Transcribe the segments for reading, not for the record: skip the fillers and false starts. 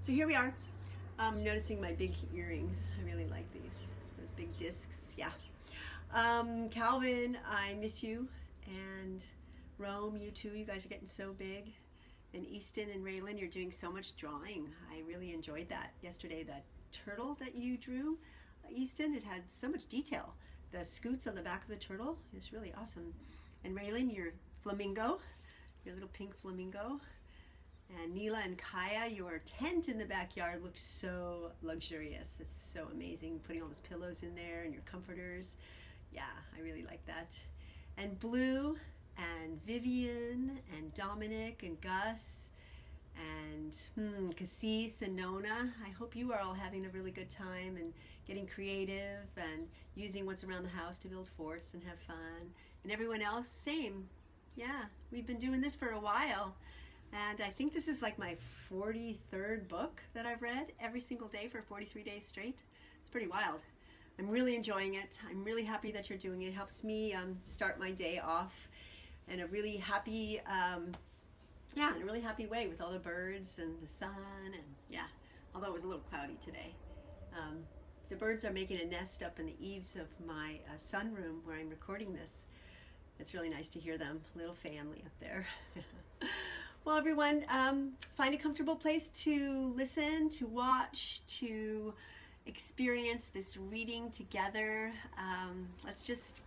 So here we are. Noticing my big earrings. I really like those big discs. Yeah. Calvin, I miss you. And Rome, you too. You guys are getting so big. And Easton and Raylan, you're doing so much drawing. I really enjoyed that yesterday. That turtle that you drew, Easton, it had so much detail. The scoots on the back of the turtle is really awesome. And Raylan, your flamingo, your little pink flamingo. And Neela and Kaya, your tent in the backyard looks so luxurious. It's so amazing, putting all those pillows in there and your comforters. Yeah, I really like that. And Blue and Vivian and Dominic and Gus and Cassis and Nona. I hope you are all having a really good time and getting creative and using what's around the house to build forts and have fun. And everyone else, same. Yeah, we've been doing this for a while. And I think this is like my 43rd book that I've read every single day for 43 days straight. It's pretty wild. I'm really enjoying it. I'm really happy that you're doing it. It helps me start my day off in a really happy, in a really happy way with all the birds and the sun and yeah, although it was a little cloudy today. The birds are making a nest up in the eaves of my sunroom where I'm recording this. It's really nice to hear them, little family up there. Well, everyone, find a comfortable place to listen, to watch, to experience this reading together. Let's just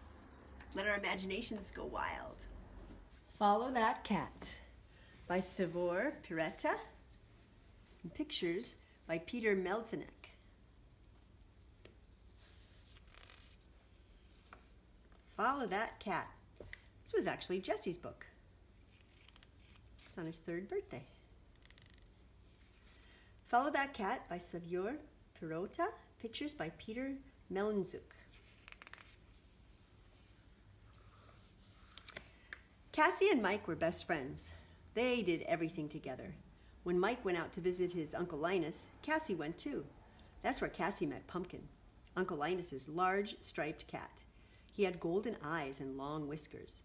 let our imaginations go wild. Follow That Cat by Savor Piretta and pictures by Peter Melzenek. Follow That Cat. This was actually Jesse's book. It's on his 3rd birthday. Follow That Cat by Savor Piretta, pictures by Peter Melzenek. Cassie and Mike were best friends. They did everything together. When Mike went out to visit his Uncle Linus, Cassie went too. That's where Cassie met Pumpkin, Uncle Linus's large striped cat. He had golden eyes and long whiskers.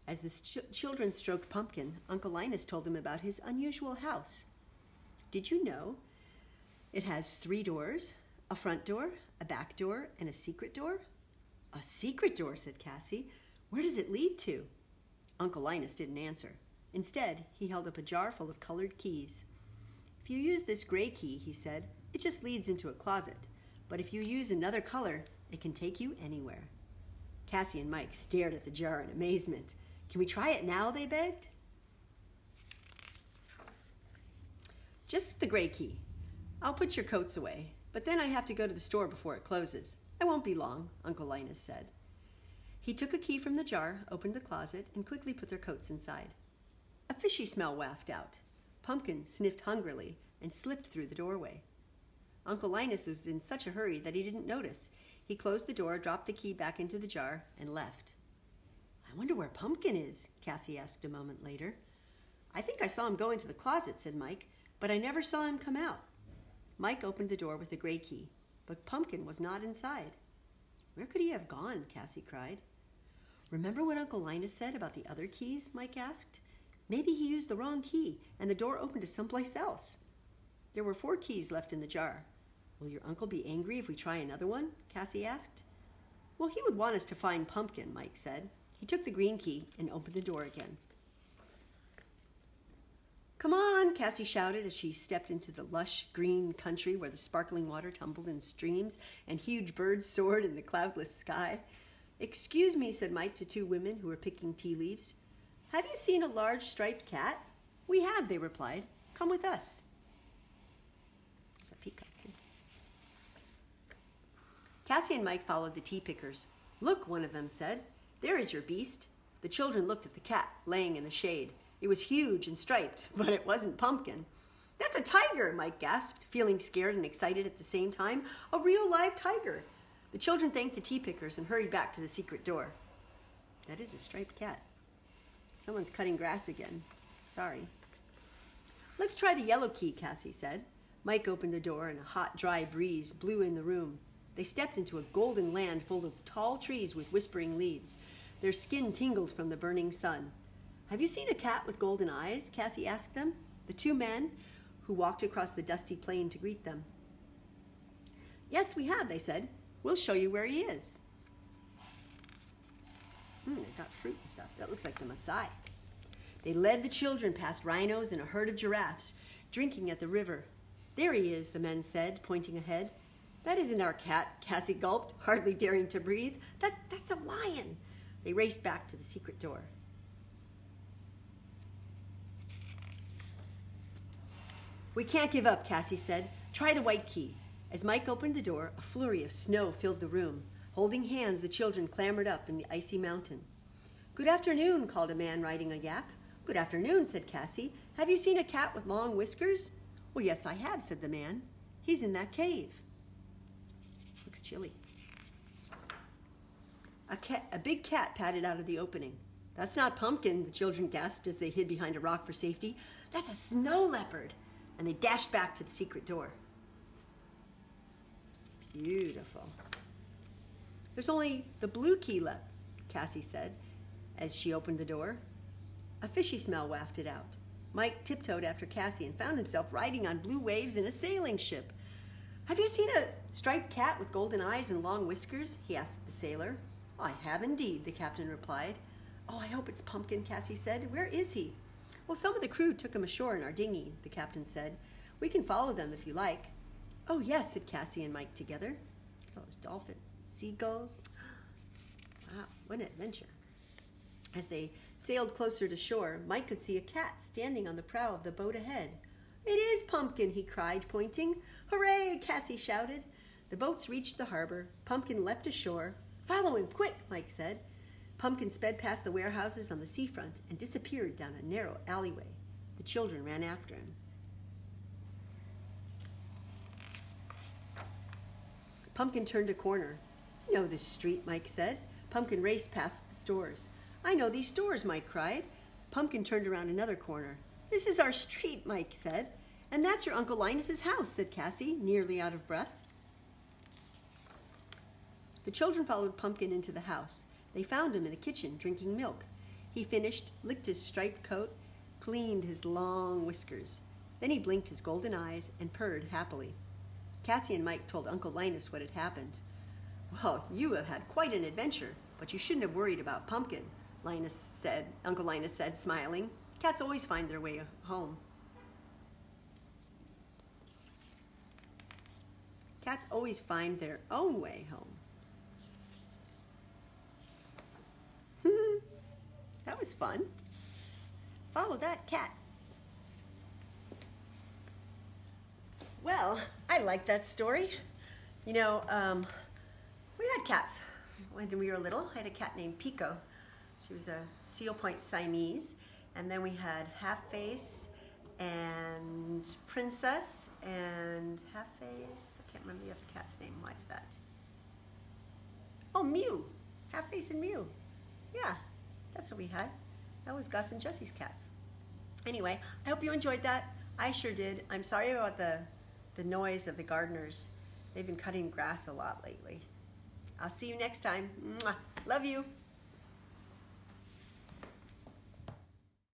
As the children stroked Pumpkin, Uncle Linus told them about his unusual house. Did you know it has 3 doors, a front door, a back door, and a secret door? A secret door, said Cassie. Where does it lead to? Uncle Linus didn't answer. Instead, he held up a jar full of colored keys. If you use this gray key, he said, it just leads into a closet. But if you use another color, it can take you anywhere. Cassie and Mike stared at the jar in amazement. Can we try it now, they begged. Just the gray key. I'll put your coats away, but then I have to go to the store before it closes. I won't be long, Uncle Linus said. He took a key from the jar, opened the closet, and quickly put their coats inside. A fishy smell wafted out. Pumpkin sniffed hungrily and slipped through the doorway. Uncle Linus was in such a hurry that he didn't notice. He closed the door, dropped the key back into the jar, and left. I wonder where Pumpkin is, Cassie asked a moment later. I think I saw him go into the closet, said Mike, but I never saw him come out. Mike opened the door with the gray key, but Pumpkin was not inside. Where could he have gone? Cassie cried. Remember what Uncle Linus said about the other keys? Mike asked. Maybe he used the wrong key and the door opened to someplace else. There were 4 keys left in the jar. Will your uncle be angry if we try another one? Cassie asked. Well, he would want us to find Pumpkin, Mike said. He took the green key and opened the door again. Come on, Cassie shouted as she stepped into the lush green country where the sparkling water tumbled in streams and huge birds soared in the cloudless sky. Excuse me, said Mike to 2 women who were picking tea leaves. Have you seen a large striped cat? We have, they replied. Come with us. There's a peacock too. Cassie and Mike followed the tea pickers. Look, one of them said. There is your beast. The children looked at the cat laying in the shade. It was huge and striped, but it wasn't Pumpkin. That's a tiger, Mike gasped, feeling scared and excited at the same time. A real live tiger. The children thanked the tea pickers and hurried back to the secret door. That is a striped cat. Someone's cutting grass again. Sorry. Let's try the yellow key, Cassie said. Mike opened the door and a hot, dry breeze blew in the room. They stepped into a golden land full of tall trees with whispering leaves. Their skin tingled from the burning sun. Have you seen a cat with golden eyes? Cassie asked them. The 2 men who walked across the dusty plain to greet them. Yes, we have, they said. We'll show you where he is. They got fruit and stuff. That looks like the Maasai. They led the children past rhinos and a herd of giraffes, drinking at the river. There he is, the men said, pointing ahead. That isn't our cat, Cassie gulped, hardly daring to breathe. That's a lion. They raced back to the secret door. We can't give up, Cassie said. Try the white key. As Mike opened the door, a flurry of snow filled the room. Holding hands, the children clambered up in the icy mountain. Good afternoon, called a man riding a yak. Good afternoon, said Cassie. Have you seen a cat with long whiskers? Well, yes, I have, said the man. He's in that cave. Looks chilly. A big cat padded out of the opening. That's not Pumpkin, the children gasped as they hid behind a rock for safety. That's a snow leopard. And they dashed back to the secret door. Beautiful. There's only the blue key left, Cassie said as she opened the door. A fishy smell wafted out. Mike tiptoed after Cassie and found himself riding on blue waves in a sailing ship. Have you seen a striped cat with golden eyes and long whiskers? He asked the sailor. I have indeed, the captain replied. Oh, I hope it's Pumpkin, Cassie said. Where is he? Well, some of the crew took him ashore in our dinghy, the captain said. We can follow them if you like. Oh, yes, said Cassie and Mike together. Oh, those dolphins, seagulls. Wow, what an adventure. As they sailed closer to shore, Mike could see a cat standing on the prow of the boat ahead. It is Pumpkin, he cried, pointing. Hooray, Cassie shouted. The boats reached the harbor. Pumpkin leapt ashore. Follow him, quick, Mike said. Pumpkin sped past the warehouses on the seafront and disappeared down a narrow alleyway. The children ran after him. Pumpkin turned a corner. I know this street, Mike said. Pumpkin raced past the stores. I know these stores, Mike cried. Pumpkin turned around another corner. This is our street, Mike said. And that's your Uncle Linus's house, said Cassie, nearly out of breath. The children followed Pumpkin into the house. They found him in the kitchen drinking milk. He finished, licked his striped coat, cleaned his long whiskers. Then he blinked his golden eyes and purred happily. Cassie and Mike told Uncle Linus what had happened. Well, you have had quite an adventure, but you shouldn't have worried about Pumpkin, Uncle Linus said, smiling. Cats always find their way home. Cats always find their own way home. That was fun. Follow that cat. Well, I like that story. You know, we had cats when we were little. I had a cat named Pico. She was a Seal Point Siamese. And then we had Half-Face and Princess and Half-Face. I can't remember the other cat's name. Why is that? Oh, Mew. Half-Face and Mew. Yeah, that's what we had. That was Gus and Jesse's cats. Anyway, I hope you enjoyed that. I sure did. I'm sorry about the noise of the gardeners. They've been cutting grass a lot lately. I'll see you next time. Mwah. Love you.